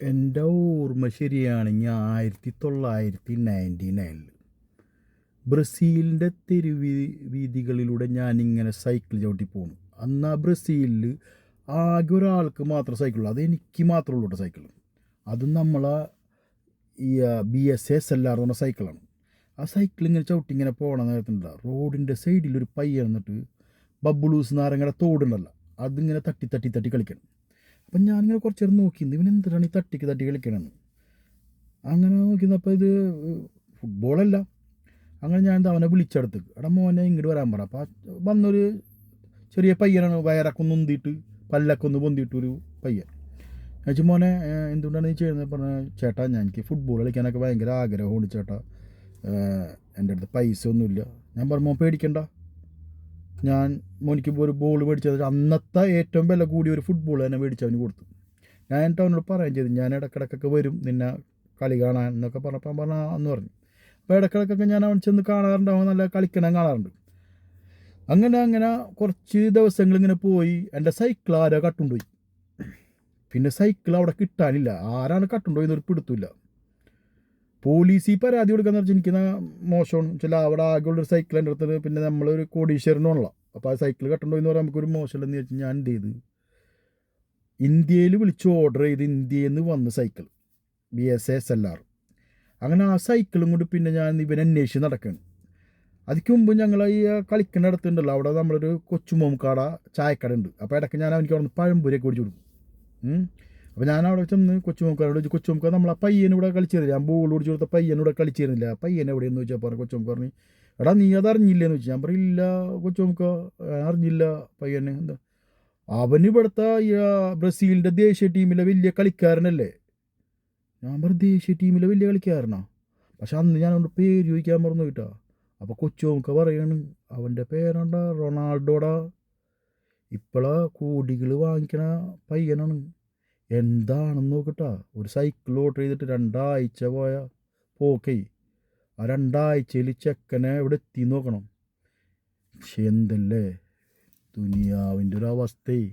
എൻ്റെ ഓർമ്മ ശരിയാണെങ്കിൽ 1999 ബ്രസീലിൻ്റെ വീതികളിലൂടെ ഞാനിങ്ങനെ സൈക്കിൾ ചവിട്ടി പോണു. അന്ന് ആ ബ്രസീലിൽ ആകെ ഒരാൾക്ക് മാത്രം സൈക്കിളുള്ളൂ, അത് എനിക്ക് മാത്രമേ ഉള്ളൂ കേട്ടോ സൈക്കിൾ. അതും നമ്മളെ ഈ BSSLR എന്ന് പറഞ്ഞ സൈക്കിളാണ്. ആ സൈക്കിൾ ഇങ്ങനെ ചവിട്ടി ഇങ്ങനെ പോകണ നേരത്തുണ്ട് റോഡിൻ്റെ സൈഡിലൊരു പയ്യൻ എന്നിട്ട് ബബ്ബുളൂസ് നാരങ്ങയുടെ തോടുണ്ടല്ലോ, അതിങ്ങനെ തട്ടി തട്ടി തട്ടി കളിക്കണം. അപ്പം ഞാനിങ്ങനെ കുറച്ച് നേരം നോക്കിയിരുന്നു, ഇവൻ എന്തിനാണ് ഈ തട്ടിക്ക് തട്ടി കളിക്കണമെന്ന്. അങ്ങനെ നോക്കിയപ്പോൾ ഇത് ഫുട്ബോളല്ല. അങ്ങനെ ഞാൻ അവനെ വിളിച്ചെടുത്ത്, എടാ മോനെ ഇങ്ങോട്ട് വരാൻ പറ. അപ്പോൾ വന്നൊരു ചെറിയ പയ്യനാണ്, വയറൊക്കെ ഒന്ന് ഉന്തിയിട്ട് പല്ലൊക്കെ ഒന്ന് പൊന്തിയിട്ടൊരു പയ്യൻ. ചോദിച്ചു, മോനെ എന്തുകൊണ്ടാണ് നീ ചെയ്യുന്നത്? പറഞ്ഞ, ചേട്ടാ എനിക്ക് ഫുട്ബോൾ കളിക്കാനൊക്കെ ഭയങ്കര ആഗ്രഹമുണ്ട് ചേട്ടാ, എൻ്റെ അടുത്ത് പൈസ ഒന്നുമില്ല. ഞാൻ പറഞ്ഞു, മോൻ പേടിക്കണ്ട, ഞാൻ മോനിക്ക് ഒരു ബോൾ മേടിച്ചത് അന്നത്തെ ഏറ്റവും വില കൂടിയ ഒരു ഫുട്ബോൾ തന്നെ മേടിച്ച് അവന് കൊടുത്തു. ഞാൻ എന്നിട്ട് അവനോട് പറയുകയും ചെയ്തു, ഞാൻ ഇടക്കിടക്കൊക്കെ വരും നിന്നെ കളി കാണാൻ എന്നൊക്കെ പറഞ്ഞപ്പോൾ പറഞ്ഞാൽ എന്ന് പറഞ്ഞു. അപ്പോൾ ഇടക്കിടക്കൊക്കെ ഞാൻ അവൻ ചെന്ന് കാണാറുണ്ട്, അവൻ നല്ല കളിക്കണം കാണാറുണ്ട്. അങ്ങനെ കുറച്ച് ദിവസങ്ങളിങ്ങനെ പോയി. എൻ്റെ സൈക്കിൾ ആരോ കട്ടുകൊണ്ടുപോയി. പിന്നെ സൈക്കിൾ അവിടെ കിട്ടാനില്ല, ആരാണ് കട്ടുകൊണ്ടുപോയെന്നൊരു പിടുത്തില്ല. പോലീസ് ഈ പരാതി കൊടുക്കാന്ന് വെച്ചാൽ എനിക്ക് മോശമാണ്. ചില അവിടെ ആകെയുള്ളൊരു സൈക്കിൾ എൻ്റെ അടുത്ത്, പിന്നെ നമ്മളൊരു കോടീശ്വരനുള്ള, അപ്പോൾ ആ സൈക്കിൾ കട്ടുകൊണ്ടുപോയെന്ന് പറയാൻ നമുക്കൊരു മോശമല്ലെന്ന് വെച്ചാൽ ഞാൻ എന്ത് ചെയ്ത്, ഇന്ത്യയിൽ വിളിച്ച് ഓർഡർ ചെയ്ത് ഇന്ത്യയിൽ നിന്ന് വന്ന് സൈക്കിൾ BSSLR. അങ്ങനെ ആ സൈക്കിളും കൊണ്ട് പിന്നെ ഞാൻ ഇവനെ അന്വേഷിച്ച് നടക്കുകയാണ്. അതിക്ക് മുമ്പ് ഞങ്ങൾ ഈ കളിക്കേണ്ട അടുത്തുണ്ടല്ലോ, അവിടെ നമ്മളൊരു കൊച്ചുമോംകാട ചായക്കട ഉണ്ട്. അപ്പോൾ ഇടയ്ക്ക് ഞാൻ അവനിക്ക് അവിടെ നിന്ന് പഴംപൊരിയൊക്കെ ഓടിച്ചു കൊടുക്കും. അപ്പോൾ ഞാൻ അവിടെ ചെന്ന് കൊച്ചുമോംക്കാരോട് ചോദിച്ചു, കൊച്ചുമോംക്കാർ നമ്മളെ പയ്യനിവിടെ കളിച്ചിരുന്നില്ല, ഞാൻ ബോൾ ഓടിച്ചു കൊടുത്ത പയ്യനിവിടെ കളിച്ചിരുന്നില്ല, പയ്യൻ എവിടെയെന്ന് ചോദിച്ചാൽ പറഞ്ഞു. കൊച്ചുമോംക്ക് പറഞ്ഞു, എടാ നീ അത് അറിഞ്ഞില്ലേന്ന് ചോദിച്ചു. ഞാൻ പറയില്ല കൊച്ചുമോംക്ക, അറിഞ്ഞില്ല പയ്യന് എന്താ, അവനിവിടുത്തെ ബ്രസീലിൻ്റെ ദേശീയ ടീമിലെ വലിയ കളിക്കാരനല്ലേ. ഞാൻ പറഞ്ഞു, ദേശീയ ടീമിലെ വലിയ കളിക്കാരനാ? പക്ഷെ അന്ന് ഞാൻ അവൻ്റെ പേര് ചോദിക്കാൻ പറഞ്ഞു കേട്ടോ. അപ്പോൾ കൊച്ചുമോംക്ക പറയാണ്, അവൻ്റെ പേരാണ്ടാ റൊണാൾഡോടാ, ഇപ്പോഴാ കോടികൾ വാങ്ങിക്കണ പയ്യനാണ്. എന്താണെന്ന് നോക്കട്ടാ, ഒരു സൈക്കിൾ ഓർഡർ ചെയ്തിട്ട് 2 ആഴ്ച പോയ പോക്കേ, ആ 2 ആഴ്ചയിൽ ചെക്കനെ ഇവിടെ എത്തി നോക്കണം. പക്ഷെ എന്തല്ലേ ദുനിയാവിൻ്റെ ഒരു അവസ്ഥയെ.